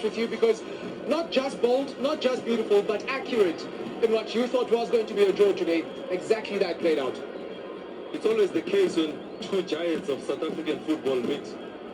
with you because not just bold, not just beautiful, but accurate in what you thought was going to be a draw today. Exactly that played out. It's always the case when two giants of South African football meet,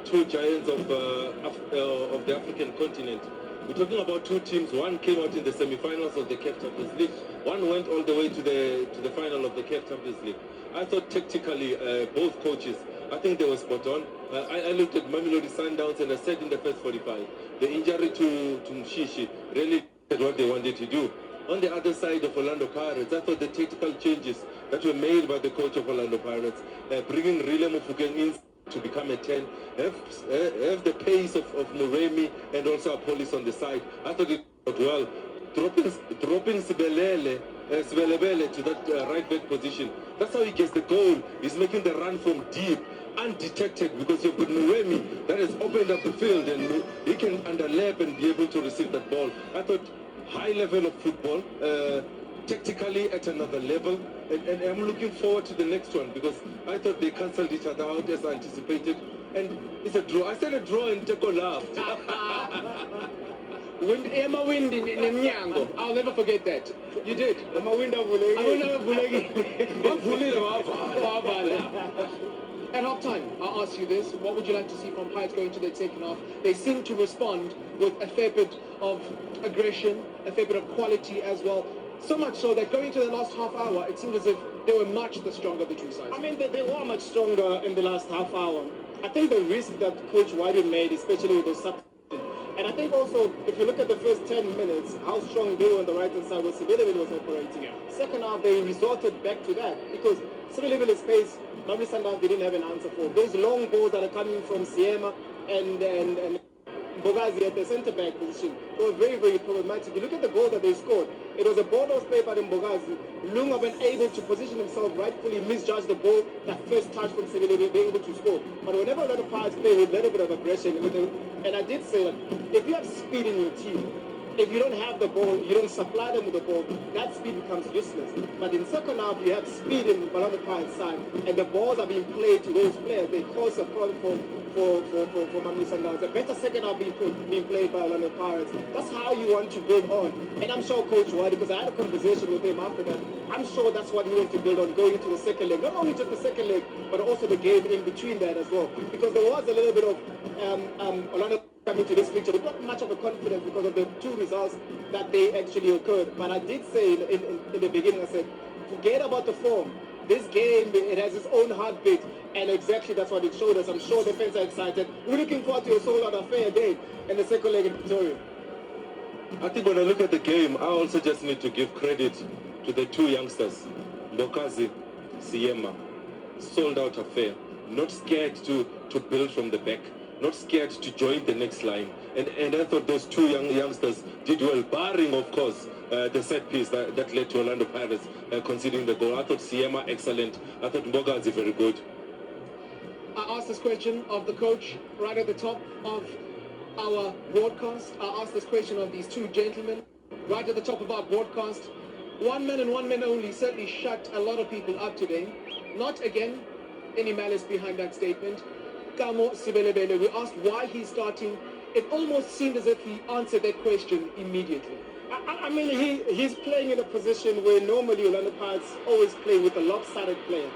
two giants of the African continent. We're talking about two teams. One came out in the semi-finals of the CAF Champions League. One went all the way to the final of the CAF Champions League. I thought tactically both coaches, I think they were spot on. I looked at Mamelodi Sundowns and I said in the first 45, the injury to Mshishi really did what they wanted to do. On the other side of Orlando Pirates, I thought the tactical changes that were made by the coach of Orlando Pirates, bringing Rile Mofokeng in to become a 10, have the pace of Muremi and also a police on the side. I thought it worked well. Dropping Sibelele to that right back position. That's how he gets the goal. He's making the run from deep, undetected, because you've got Muremi that has opened up the field and he can underlap and be able to receive that ball. I thought high level of football, tactically at another level, and I'm looking forward to the next one because I thought they cancelled each other out as anticipated, and it's a draw. I said a draw and Teko laughed. Emma wind in Mnyango. I'll never forget that. You did. At half time, I'll ask you this. What would you like to see from Pirates going to their second half? They seem to respond with a fair bit of aggression, a fair bit of quality as well. So much so that going to the last half hour, it seemed as if they were much the stronger of the two sides. I mean, they were much stronger in the last half hour. I think the risk that Coach Wadi made, especially with the substitution, and I think also, if you look at the first 10 minutes, how strong they were on the right-hand side where Sibelele was operating. Yeah. Second half, they resorted back to that because Sibelele's pace, Mamelodi Sundowns didn't have an answer for. Those long balls that are coming from Siema and Bogazi at the centre-back position were very, very problematic. You look at the goal that they scored. It was a ball that was played by Bogazi. Lunga been able to position himself rightfully, misjudge the ball, that first touch from Sibelele, being able to score. But whenever a lot of Pirates play with a little bit of aggression, and I did say that if you have speed in your team, if you don't have the ball, you don't supply them with the ball, that speed becomes useless. But in second half, you have speed in the Orlando Pirates side, and the balls are being played to those players. They cause a problem for Mamelodi Sundowns. A better second half being played by Orlando Pirates. That's how you want to build on. And I'm sure Coach Wadi, because I had a conversation with him after that, I'm sure that's what he wants to build on going into the second leg. Not only just the second leg, but also the game in between that as well. Because there was a little bit of Orlando coming to this picture with not much of a confidence because of the two results that they actually occurred. But I did say in the beginning, I said, forget about the form. This game, it has its own heartbeat, and exactly that's what it showed us. I'm sure the fans are excited. We're looking forward to a sold-out affair day in the second leg in Pretoria. I think when I look at the game, I also just need to give credit to the two youngsters, Mbokazi, Siema. Sold-out affair. Not scared to build from the back. Not scared to join the next line. And I thought those two youngsters did well, barring, of course, the set piece that led to Orlando Pirates conceding the goal. I thought Siema excellent. I thought Mbogazi very good. I asked this question of the coach right at the top of our broadcast. I asked this question of these two gentlemen right at the top of our broadcast. One man and one man only certainly shut a lot of people up today. Not, again, any malice behind that statement. Kamo Sibelele, we asked why he's starting. It almost seemed as if he answered that question immediately. I mean, he's playing in a position where normally Orlando Pirates always play with a lopsided player.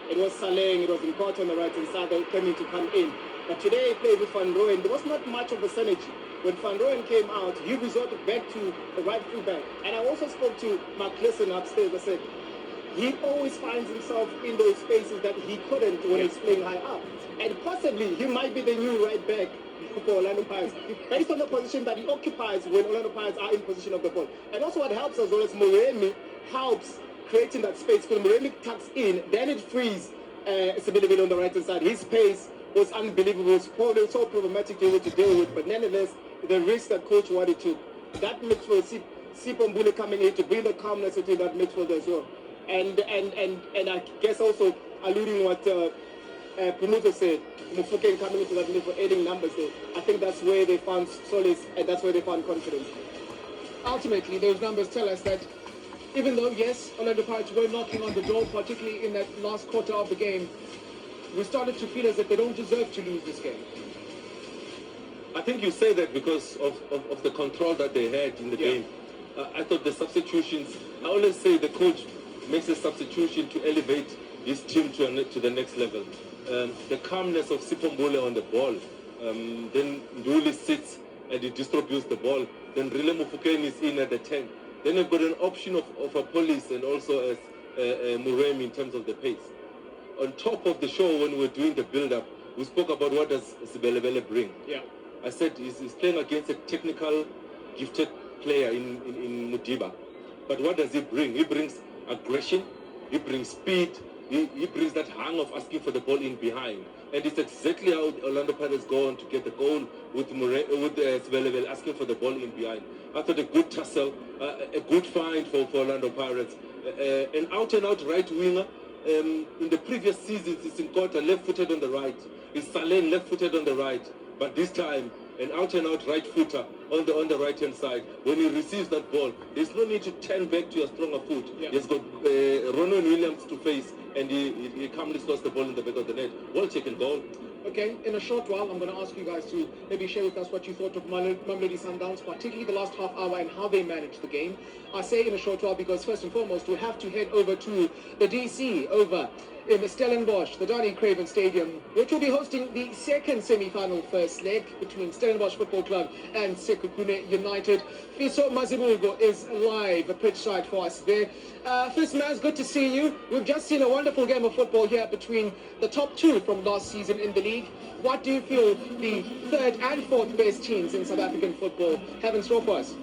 It was Saleng, it was Nkotha on the right-hand side that came in to come in. But today he played with Van Rooyen. There was not much of a synergy. When Van Rooyen came out, he resorted back to the right fullback. And I also spoke to Mark Clissen upstairs. I said, he always finds himself in those spaces that he couldn't when he's playing high up. And possibly he might be the new right back for Orlando Pirates, based on the position that he occupies when Orlando Pirates are in position of the ball. And also what helps as well is Muremi helps creating that space. Because Muremi tucks in, then it frees Sibelele on the right-hand side. His pace was unbelievable. It was so problematic to deal with. But nonetheless, the risk that Coach Wadi took, that midfield, Sipho Mbule coming in to bring the calmness within that midfield as well. And I guess also alluding what Punuto said, Mofokeng coming into that midfield, adding numbers there. I think that's where they found solace and that's where they found confidence. Ultimately, those numbers tell us that even though, yes, Orlando Pirates were knocking on the door, particularly in that last quarter of the game, we started to feel as if they don't deserve to lose this game. I think you say that because of the control that they had in the game. I thought the substitutions, I always say the coach makes a substitution to elevate his team to the next level. The calmness of Sipombole on the ball, then Nduli sits and he distributes the ball, then Rile Mufukeni is in at the 10. Then you've got an option of a police and also as Muremi in terms of the pace. On top of the show, when we were doing the build-up, we spoke about what does Sibelebele bring. Yeah. I said he's playing against a technical, gifted player in Mudiba. But what does he bring? He brings aggression, he brings speed, he brings that hang of asking for the ball in behind. And it's exactly how Orlando Pirates go on to get the goal with Sibelebele asking for the ball in behind. I thought a good tussle, a good find for Orlando Pirates. An out-and-out right winger. In the previous seasons, it's Nkota left-footed on the right. It's Salen left-footed on the right. But this time, an out-and-out right footer on the right-hand side. When he receives that ball, there's no need to turn back to your stronger foot. Yeah. He's got Ronan Williams to face, and he calmly scores the ball in the back of the net. Well taken goal. Okay, in a short while, I'm going to ask you guys to maybe share with us what you thought of Mamelodi Sundowns, particularly the last half hour and how they managed the game. I say in a short while because first and foremost, we have to head over to the DC, over in the Stellenbosch, the Donny Craven Stadium, which will be hosting the second semi-final first leg between Stellenbosch Football Club and Sekhukhune United. Fiso Mazibugo is live, a pitch side for us there. First man, it's good to see you. We've just seen a wonderful game of football here between the top two from last season in the league. What do you feel the third and fourth best teams in South African football have in store for us?